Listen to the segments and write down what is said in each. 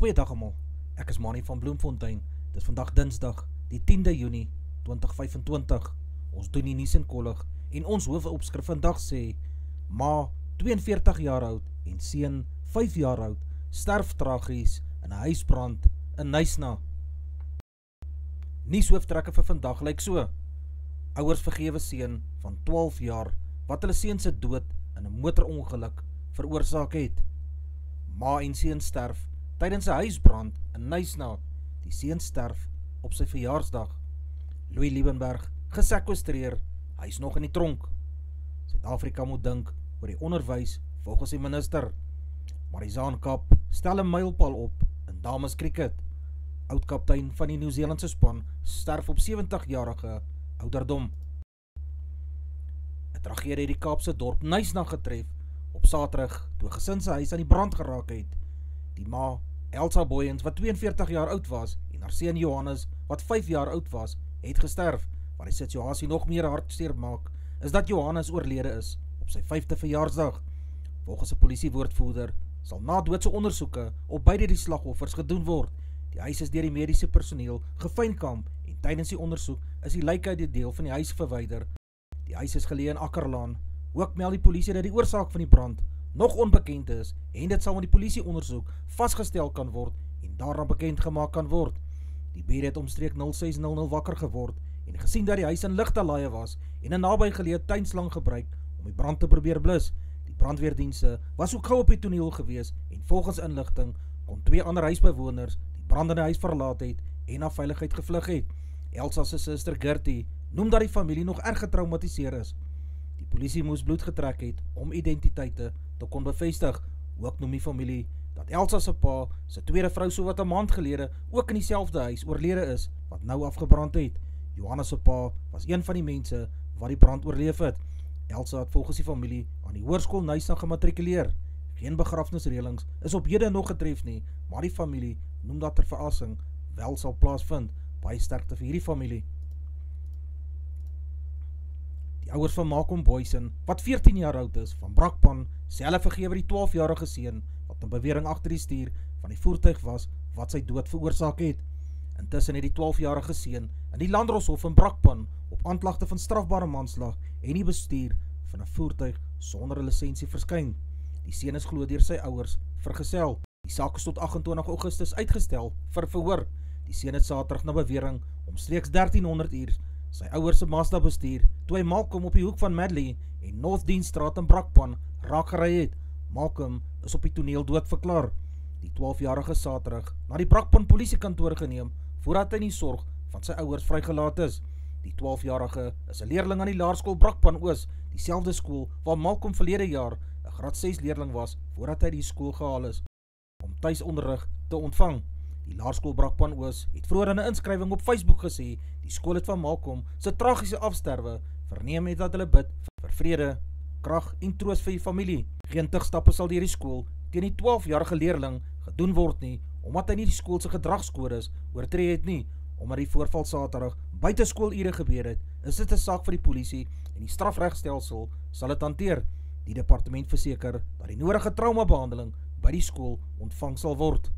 Goeiedag almal, ek is Manny van Bloemfontein. Dit is vandag Dinsdag, die 10de Junie 2025. Ons doen die nuus en kollig en ons hoofopskrif vandag sê: Ma, 42 jaar oud en seun, 5 jaar oud, sterf tragies in 'n huisbrand in Knysna. Nuushooftrekke vir vandag lyk so: ouers vergewe seun van 12 jaar wat hulle seun se dood in 'n motorongeluk veroorsaak het. Ma en seun sterf tydens 'n huisbrand in Knysna. Die seun sterf op sy verjaarsdag. Louis Liebenberg gesekwestreer, hy is nog in die tronk. Suid-Afrika moet dink oor die onderwys volgens die minister. Marizaan Kap stel 'n mylpaal op in dames cricket. Oudkaptein van die Nieu-Zeelandse span sterf op 70-jarige ouderdom. 'n Tragedie het die Kaapse dorp Knysna getref op Saterdag toe 'n gesin se huis aan die brand geraak het. Die ma, Elsa Boyens, wat 42 jaar oud was, en haar seun Johannes, wat 5 jaar oud was, het gesterf. Wat die situasie nog meer hartseer maak, is dat Johannes oorlede is op sy 5de verjaarsdag. Volgens 'n polisiewoordvoerder sal na doodse ondersoeke op beide die slagoffers gedoen word. Die huis is deur die mediese personeel gefynkamp en tydens die ondersoek is die lyke uit die deel van die huis verwyder. Die huis is geleë in Akkerlaan. Ook meld die polisie dat die oorsaak van die brand nog onbekend is en dit sal met die polisieondersoek vasgestel kan word en daarna bekend gemaak kan word. Die bure het omstreek 06:00 wakker geword en gesien dat die huis in ligte laaie was en 'n nabygeleë tuinslang gebruik om die brand te probeer blus. Die brandweerdienste was ook gou op die toneel gewees en volgens inligting kon 2 ander huisbewoners die brandende huis verlaat het en na veiligheid gevlug het. Elsa se suster Gertie noem dat die familie nog erg getraumatiseer is. Die polisie moes bloed getrek het om identiteite te kon bevestig. Ook noem die familie dat Elsa se pa, sy tweede vrou so wat 'n maand gelede ook in dieselfde huis oorlede is wat nou afgebrand het. Johannes se pa was een van die mense wat die brand oorleef het. Elsa het volgens die familie aan die hoërskool Knysna gematrikuleer. Geen begrafnisreëlings is op hede nog getref nie, maar die familie noem dat 'n verrassing wel sal plaasvind. Baie sterkte vir hierdie familie. Die ouers van Malcolm Boysen, wat 14 jaar oud is, van Brakpan, sê hulle vergewe die 12-jarige seun wat in bewering agter die stuur van die voertuig was wat sy dood veroorsaak het. Intussen het die 12-jarige seun in die Landdroshof in Brakpan op aanklagte van strafbare manslag en die bestuur van 'n voertuig sonder 'n lisensie verskyn. Die seun is glo deur sy ouers vergesel. Die saak is tot 28 Augustus uitgestel vir verhoor. Die seun het Saterdag na bewering omstreeks 1300 uur sy ouers se Mazda bestuur toe hy Malcolm op die hoek van Madley en North Dean Straat in Brakpan raak gery het. Malcolm is op die toneel dood verklaar. Die 12-jarige Saterdag na die Brakpan polisiekantoor geneem voordat hy in die sorg van sy ouers vrygelaat is. Die 12-jarige is 'n leerling aan die laerskool Brakpan Oos, dieselfde skool waar Malcolm verlede jaar 'n graad 6 leerling was voordat hy die skool gehaal is om tuisonderrig te ontvang. Die laerskool Brakpan Oos het vroeër in 'n inskrywing op Facebook gesê die skool het van Malcolm se tragiese afsterwe verneem het dat hulle bid vir vrede, krag en troos vir die familie. Geen tigstappe sal deur die skool teen die 12-jarige leerling gedoen word nie, omdat hy nie die skool se gedragskodes oortree het nie. Omdat die voorval Saterdag buite skoolure gebeur het, is dit 'n saak vir die polisie en die strafregstelsel sal dit hanteer. Die departement verseker dat die nodige traumabehandeling by die skool ontvang sal word.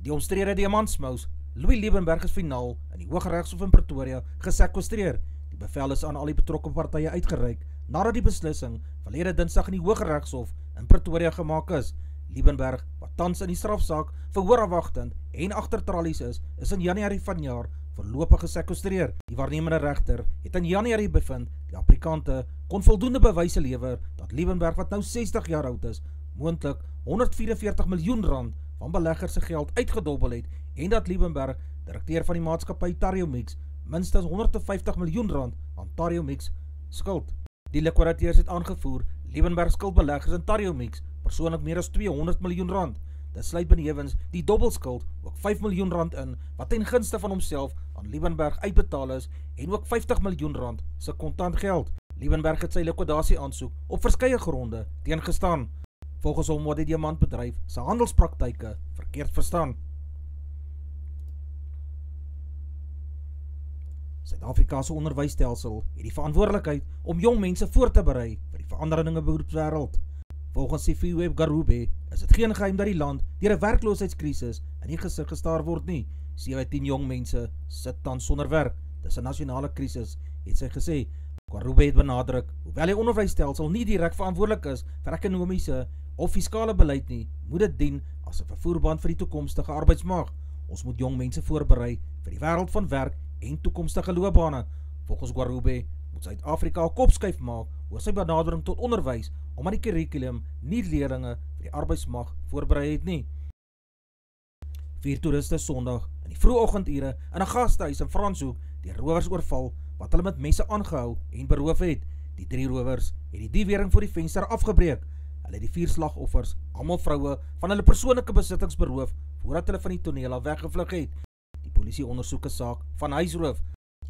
Die omstrede diamantsmous Louis Liebenberg is finaal in die Hooggeregshof in Pretoria gesekwestreer. Die bevel is aan al die betrokke partye uitgereik nadat die beslissing verlede Dinsdag in die Hooggeregshof in Pretoria gemaak is. Liebenberg, wat tans in die strafsaak verhoorafwagtend en agter tralies is in Januarie vanjaar voorlopig gesekwestreer. Die waarnemende regter het in Januarie bevind die applikante kon voldoende bewyse lewer dat Liebenberg, wat nou 60 jaar oud is, moontlik 144 miljoen rand van beleggers se geld uitgedobbel het en dat Liebenberg, direkteur van die maatskappy Tariomix, minstens 150 miljoen rand aan Tariomix skuld. Die likwidateurs het aangevoer Liebenberg skuld beleggers in Tariomix persoonlik meer as 200 miljoen rand. Dit sluit benewens die dobbelskuld ook 5 miljoen rand in wat ten gunste van homself aan Liebenberg uitbetaal is en ook 50 miljoen rand se kontant geld. Liebenberg het sy likwidasie aansoek op verskeie gronde teengestaan. Volgens hom word die diamantbedryf se handelspraktyke verkeerd verstaan. Suid-Afrika se onderwysstelsel het die verantwoordelikheid om jong mense voor te berei vir die veranderinge beroepswêreld. Volgens Sifiwe Garube is dit geen geheim dat die land deur 'n werkloosheidskrisis in die gesig gestaar word nie. 7 uit 10 jong mense sit tans sonder werk. Dis 'n nasionale krisis, het sy gesê. Garube het benadruk, hoewel die onderwysstelsel nie direk verantwoordelik is vir ekonomiese of fiskale beleid nie, moet dit dien as 'n vervoerband vir die toekomstige arbeidsmark. Ons moet jong mense voorberei vir die wêreld van werk en toekomstige loopbane. Volgens Garube moet Suid-Afrika 'n kop skuif maak oor sy benadering tot onderwys, omdat die kurrikulum nie leerlinge vir die arbeidsmark voorberei het nie. 4 toeriste Sondag in die vroegoggendure in 'n gastehuis in Franshoek deur rowers oorval wat hulle met messe aangehou en beroof het. Die 3 rowers het die diefwering voor die venster afgebreek. Hulle het die 4 slagoffers, almal vroue, van hulle persoonlike besittings beroof voordat hulle van die toneel af weggevlug het. Die polisie ondersoek 'n saak van huisroof.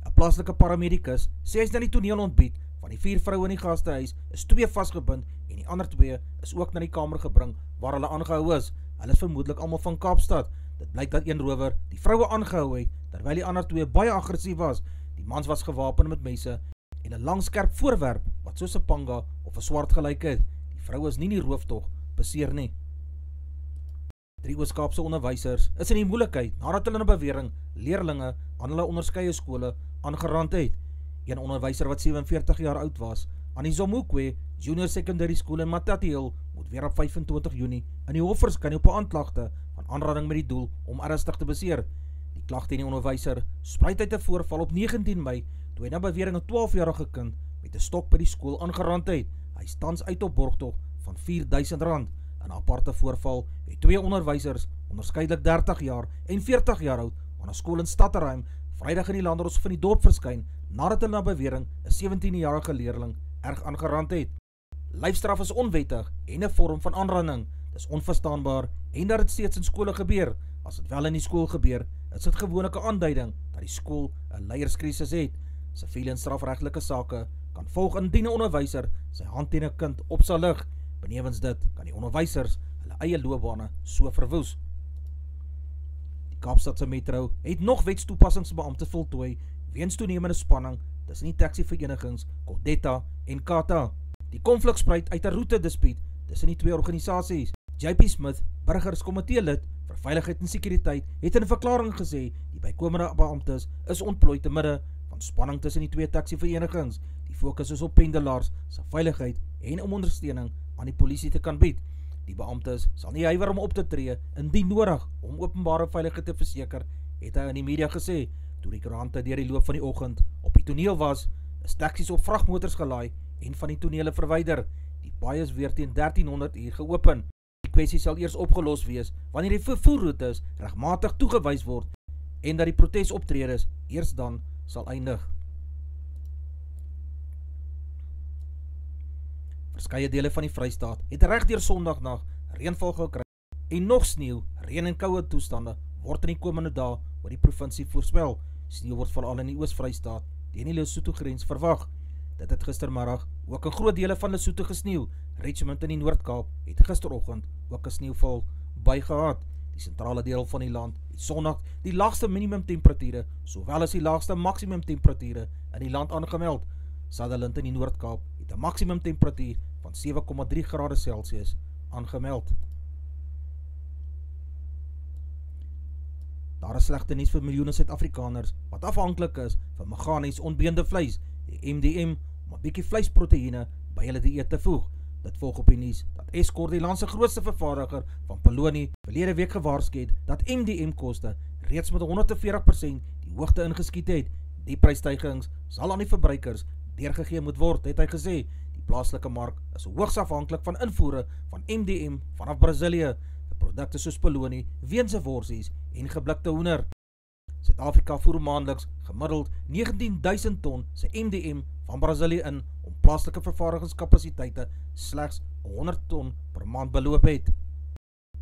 'n Plaaslike paramedikus sê hy is na die toneel ontbied. Van die 4 vroue in die gastehuis is 2 vasgebind en die ander 2 is ook na die kamer gebring waar hulle aangehou is. Hulle is vermoedelik almal van Kaapstad. Dit blyk dat een rower die vroue aangehou het terwyl die ander 2 baie aggressief was. Die mans was gewapen met messe en 'n lang skerp voorwerp wat soos 'n panga of 'n swart gelyk het. Die vroue is nie in die rooftog beseer nie. 3 Oos-Kaapse onderwysers is in die moeilikheid nadat hulle 'n bewering leerlinge aan hulle onderskeie skole aangerand het. Een onderwyser wat 47 jaar oud was, aan die Zomukwe Junior Secondary School in Matatiel, moet weer op 25 Junie in die hof verskyn op 'n aanklagte van aanranding met die doel om ernstig te beseer. Die klag teen die onderwyser spruit uit 'n voorval op 19 Mei toe hy na bewering 'n 12-jarige kind met 'n stok by die skool aangerand het. Hy is tans uit op borgtog van R4.000. In 'n aparte voorval het 2 onderwysers, onderskeidelik 30 jaar en 40 jaar oud, aan 'n skool in Stadterheim Vrydag in die landdroshof van die dorp verskyn nadat hulle na bewering 'n 17-jarige leerling erg aangerand het. Lyfstraf is onwettig en 'n vorm van aanranding. Dis onverstaanbaar en dat dit steeds in skole gebeur. As dit wel in die skool gebeur, is dit gewoonlik 'n aanduiding dat die skool 'n leierskrisis het. Siviele en strafregtelike sake kan volg indien 'n onderwyser sy hand teen 'n kind op sal lig. Benewens dit kan die onderwysers hulle eie loopbane so verwoes. Die Kaapstadse Metro het nog wetstoepassingsbeampte voltooi weens toenemende spanning tussen die taxiverenigings Kodetta en Kata. Die konflik spruit uit 'n roete-dispuut tussen die 2 organisasies. JP Smith, burgerskomitee lid vir veiligheid en sekuriteit, het in 'n verklaring gesê die bykomende beamptes is ontplooi te midde van spanning tussen die 2 taxiverenigings. Die fokus is op pendelaars se veiligheid en om ondersteuning aan die polisie te kan bied. Die beamptes sal nie huiwer om op te tree indien nodig om openbare veiligheid te verseker, het hy in die media gesê. Toe die koerante deur die loop van die oggend op die toneel was, is taksies op vragmotors gelaai en van die tonele verwyder. Die paai is weer teen 1300 uur geopen. Die kwessie sal eers opgelos wees wanneer die vervoerroetes regmatig toegewys word en dat die protesoptredes eers dan sal eindig. Verskeie dele van die Vrystaat het reg deur Sondagnag reënval gekry en nog sneeu, reën en koue toestande word in die komende dae oor die provinsie voorspel. Sneeu word veral in die Oos-Vrystaat teen die Lesotho grens verwag. Dit het gistermiddag ook in groot dele van Lesotho gesneeu. Richmond in die Noord-Kaap het gisteroggend ook 'n sneeuval bygehad. Die sentrale deel van die land het Sondag die laagste minimumtemperature sowel as die laagste maksimumtemperature in die land aangemeld. Sutherland in die Noord-Kaap het 'n maksimumtemperatuur van 7,3 grade Celsius aangemeld. Daar is slegte nuus vir miljoene Suid-Afrikaners wat afhanklik is van meganies onbeende vleis, die MDM, om 'n bietjie vleisproteïene by hulle dieet te voeg. Dit volg op die nuus dat Escort, die land se grootste vervaardiger van polonie, verlede week gewaarsku het dat MDM-koste reeds met 140% die hoogte ingeskiet het. Die prysstygings sal aan die verbruikers deurgegee moet word, het hy gesê. Die plaaslike mark is hoogs afhanklik van invoere van MDM vanaf Brasilië vir produkte soos polonie, weense worsies en geblikte hoender. Suid-Afrika voer maandeliks gemiddeld 19.000 ton se MDM van Brasilië in om plaaslike vervaardigingskapasiteite slegs 100 ton per maand beloop het.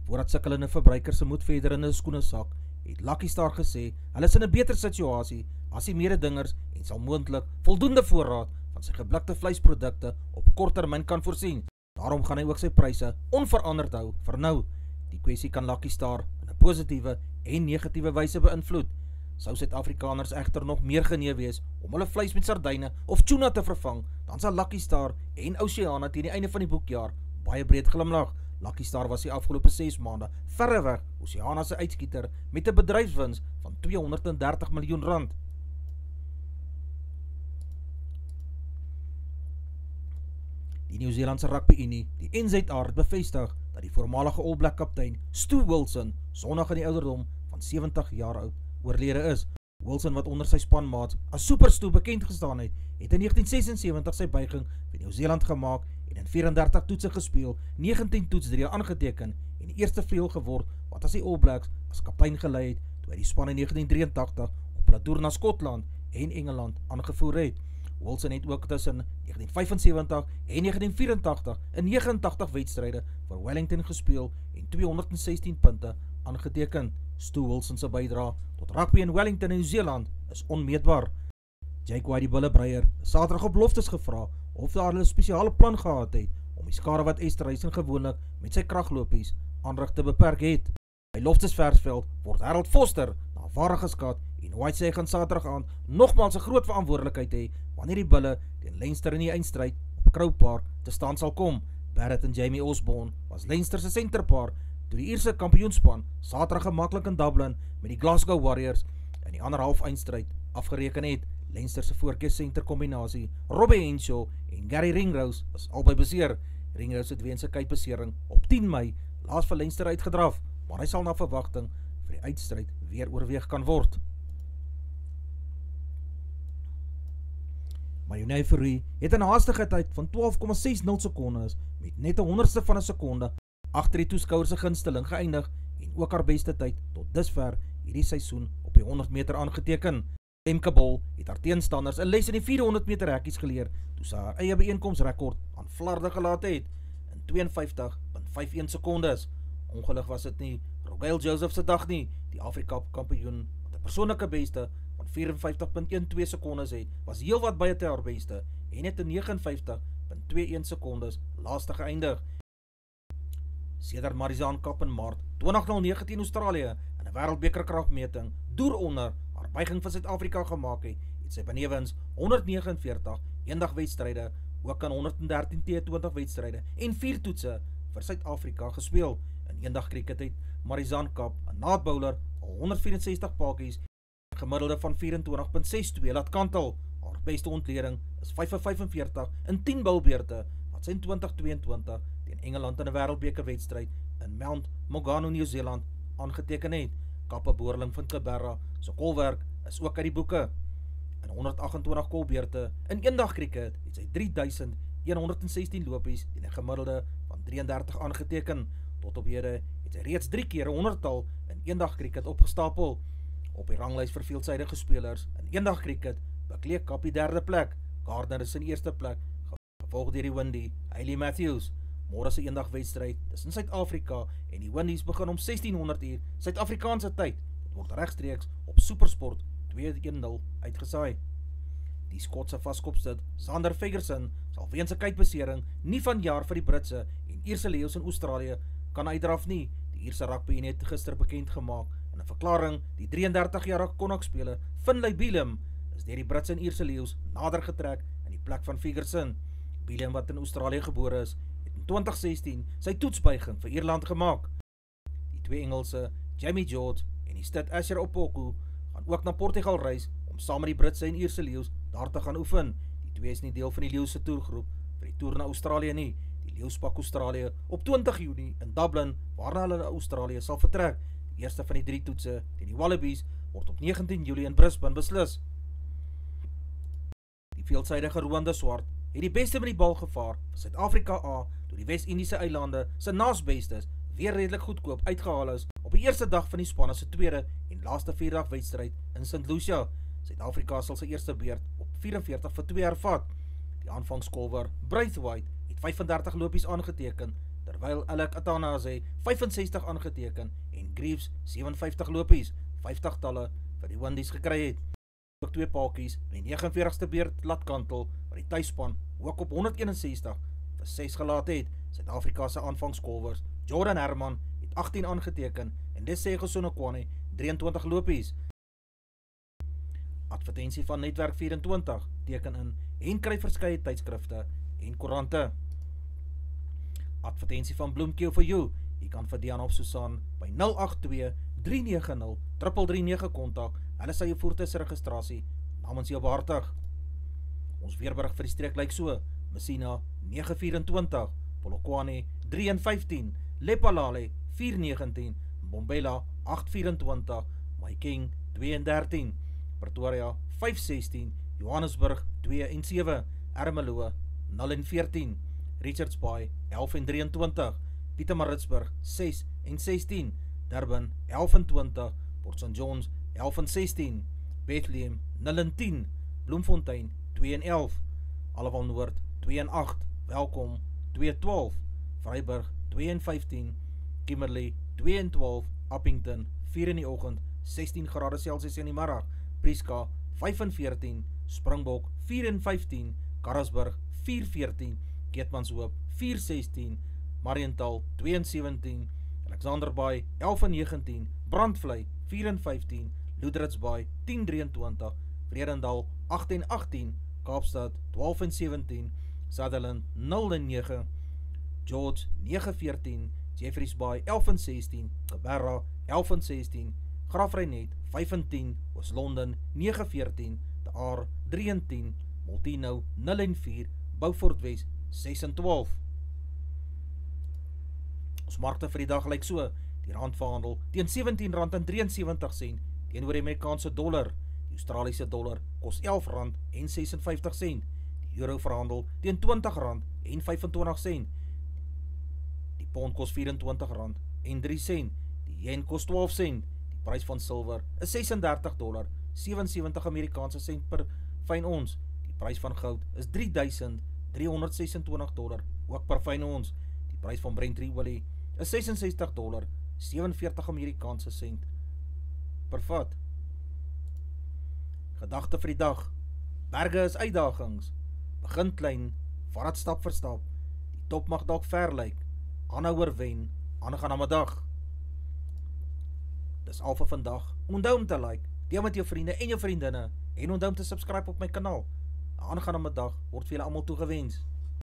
Voordat sukkelende verbruikers se moed verder in 'n skoene sak, het Lucky Star gesê hulle is in 'n beter situasie as die mededingers en sal moontlik voldoende voorraad van sy geblikte vleisprodukte op kort termyn kan voorsien. Daarom gaan hy ook sy pryse onveranderd hou vir nou. Die kwessie kan Lucky Star in 'n positiewe en negatiewe wyse beïnvloed. Sou Suid-Afrikaners egter nog meer genee wees om hulle vleis met sardyne of tuna te vervang, dan sal Lucky Star en Oceana teen die einde van die boekjaar baie breed glimlag. Lucky Star was die afgelope 6 maande verreweg Oceana se uitskieter met 'n bedryfswins van R230 miljoen. Die Nieu-Seelandse Rugby Unie, die NZR, het bevestig dat die voormalige All Black kaptein Stu Wilson Sondag in die ouderdom van 70 jaar oud oorlede is. Wilson, wat onder sy spanmaats as Super Stu bekend gestaan het in 1976 sy buiging vir Nieu-Seeland gemaak en in 34 toetse gespeel, 19 toetsdrieë aangeteken en die eerste vleuel geword wat as die All Blacks as kaptein gelei het toe hy die span in 1983 op pad deur na Skotland en Engeland aangevoer het. Wilson het ook tussen 1975 en 1984 in 89 wedstryde vir Wellington gespeel en 216 punte aangeteken. Stu Wilson se bydrae tot rugby in Wellington en Nieu-Seeland is onmeetbaar. Jake White, die bullebreier, is Saterdag op loftes gevra of daar 'n spesiale plan gehad het om die skade wat Esterhuizen gewoonlik met sy kraglopies aanrig te beperk het. By Loftus Versveld word Harold Foster na ware geskat en White sê hy gaan Saterdag aand nogmaals 'n groot verantwoordelikheid hê wanneer die bulle teen Leinster in die eindstryd op Croke Park te staan sal kom. Barrett en Jamie Osborne was Leinster se senterpaar toe die Ierse kampioenspan Saterdag gemaklik in Dublin met die Glasgow Warriors in die ander half eindstryd afgereken het. Leinster se voorkeus senter kombinasie Robbie Henshaw en Gary Ringrose is albei beseer. Ringrose het weens 'n kuitbesering op 10 Mei laas vir Leinster uitgedraf, maar hy sal na verwagting vir die uitstryd weer oorweeg kan word. Mayune Fourie het 'n haastige tyd van 12,60 sekondes met net 'n honderdste van 'n sekonde agter die toeskouers se gunsteling geëindig en ook haar beste tyd tot dusver hierdie seisoen op die 100 meter aangeteken. Femke Bol het haar teenstanders 'n les in die 400 meter hekkies geleer toe sy haar eie byeenkomsrekord aan flarde gelaat het in 52,51 sekondes. Ongelukkig was dit nie Rogail Joseph se dag nie. Die Afrika kampioen wat 'n persoonlike beste van 54,12 sekondes het, was heelwat baie te haar beste en het in 59,21 sekondes laaste geëindig. Sedert Marizaan Kap in Maart 2009 teen Australië in 'n wêreldbeker kragmeting deur onder haar buiging vir Suid-Afrika gemaak het sy benewens 149 eendagwedstryde, ook aan 113 T20 wedstryde en 4 toetse vir Suid-Afrika gespeel. In eendag cricket het Marizaan Kap, 'n naadbouler, al 164 paadjies gemiddelde van 24,62 laat kantel. Haar beste ontleding is 45 in 10 bilbeurte wat sy in 2022 teen Engeland in 'n wêreldbeker wedstryd in Mount Mogano, Nieu-Seeland aangeteken het. Kappe Boerling van Kibera se kolwerk is ook uit die boeke. In 128 kolbeurte in eendag cricket het sy 3116 lopies teen 'n gemiddelde van 33 aangeteken. Tot op hede het sy reeds 3 keer 'n 100-tal in eendag cricket opgestapel. Op die ranglys vir veelsidige spelers in eendag cricket bekleed Kap die 3de plek. Gardner is in eerste plek, gevolg deur die Windy Hayley Matthews. Môre se eendag wedstryd tussen Suid-Afrika en die Windies begin om 1600 uur Suid-Afrikaanse tyd. Dit word regstreeks op SuperSport 210 uitgesaai. Die Skotse vaskopstit Sander Ferguson sal weens 'n kuitbesering nie vanjaar vir die Britse en Ierse leeu's in Australië kan uitdraf nie. Die Ierse rugby Unie het gister bekend gemaak in 'n verklaring die 33-jarige konakspeler Finlay Bealham is deur die Britse en Ierse leeu's nader getrek in die plek van Ferguson. Bealham, wat in Australië gebore is, het in 2016 sy toetsbuiging vir Ierland gemaak. Die twee Engelse, Jamie George en die Stit Asher Opoku, gaan ook na Portugal reis om saam met die Britse en Ierse leeu's daar te gaan oefen. Die twee is nie deel van die leeu's se toergroep vir die toer na Australië nie. Die leeu's pak Australië op 20 Junie in Dublin, waarna hulle na Australië sal vertrek. Die eerste van die 3 toetse teen die Wallabies word op 19 Julie in Brisbane beslis. Die veelsidige Rwanda Swart het die beste met die bal gevaar vir Suid-Afrika A toe die Wes-Indiese eilande se naasbestes weer redelik goedkoop uitgehaal is op die eerste dag van die spanne se tweede en laaste 4-dag wedstryd in St. Lucia. Suid-Afrika sal sy eerste beurt op 44 vir 2 hervat. Die aanvangskolwer Braithwaite het 35 lopies aangeteken, terwyl Alec Atanaze 65 aangeteken en Greaves 57 lopies, 50 talle vir die Windies gekry het. Ook 2 paadjies in die 49ste beurt laat kantel, waar die tuisspan ook op 161 vir 6 gelaat het. Suid-Afrika se aanvangskolwers Jordan Herman het 18 aangeteken en Desego Sonokwane 23 lopies. Advertensie van Netwerk 24 teken in en kry verskeie tydskrifte en koerante. Advertensie van Bloemkeel vir jou. Jy kan vir Diana of Susan by 082-390-3339 kontak. Hulle sal jou voertuigsregistrasie namens jou behartig. Ons weerberig vir die streek lyk so: Messina 924, Polokwane 315, Lephalale 419, Mbombela 824, Mahikeng 213, Pretoria 516, Johannesburg 2-7, Ermelo 0-14, Richards Bay 11-23, Pietermaritzburg 6-16, Durban 11-20, Port St. Johns 11-16, Bethlehem 0-10, Bloemfontein 2-11, Allewal Noord 2-8, Welkom 2-12, Vryburg 2-15, Kimberley 2-12, Appington 4 in die oggend, 16 grade Celsius in die middag, Prieska 5-14, Springbok 4-15, Karasburg 4-14, Keetmanshoop 4-16, Mariental 2-17, Alexander Bay 11-19, Brandvlei 4-15, Loudrits Bay 10-23, Vredendal 8-18, Kaapstad 12-17, Sutherland 0-9, George 9-14, Jeffreys Bay 11-16, Geberra 11-16, Grafreinet 5-10, Oos-London 9-14, De Aar 3-10, Multino 0-4, Beaufort West 6-12. Ons markte vir die dag lyk so: die rand verhandel teen R17.73 teenoor die Amerikaanse dollar. Die Australiese dollar kos R11.56. Die euro verhandel teen R20.25. Die pond kos R24.03. Die yen kos 12 sent. Die prys van silwer is $36.77 Amerikaanse sent per fyn ons. Die prys van goud is $3.326 ook per fyn ons. Die prys van Brent olie is $66.47 Amerikaanse sent per vat. Gedagte vir die dag: berge is uitdagings. Begin klein, vat dit stap vir stap. Die top mag dalk ver lyk, aanhou oorwen, aangaan aan 'n dag. Dis al vir vandag. Onthou om te like, deel met jou vriende en jou vriendinne en onthou om te subscribe op my kanaal. 'n Aangaan aan 'n dag word vir julle almal toegewens.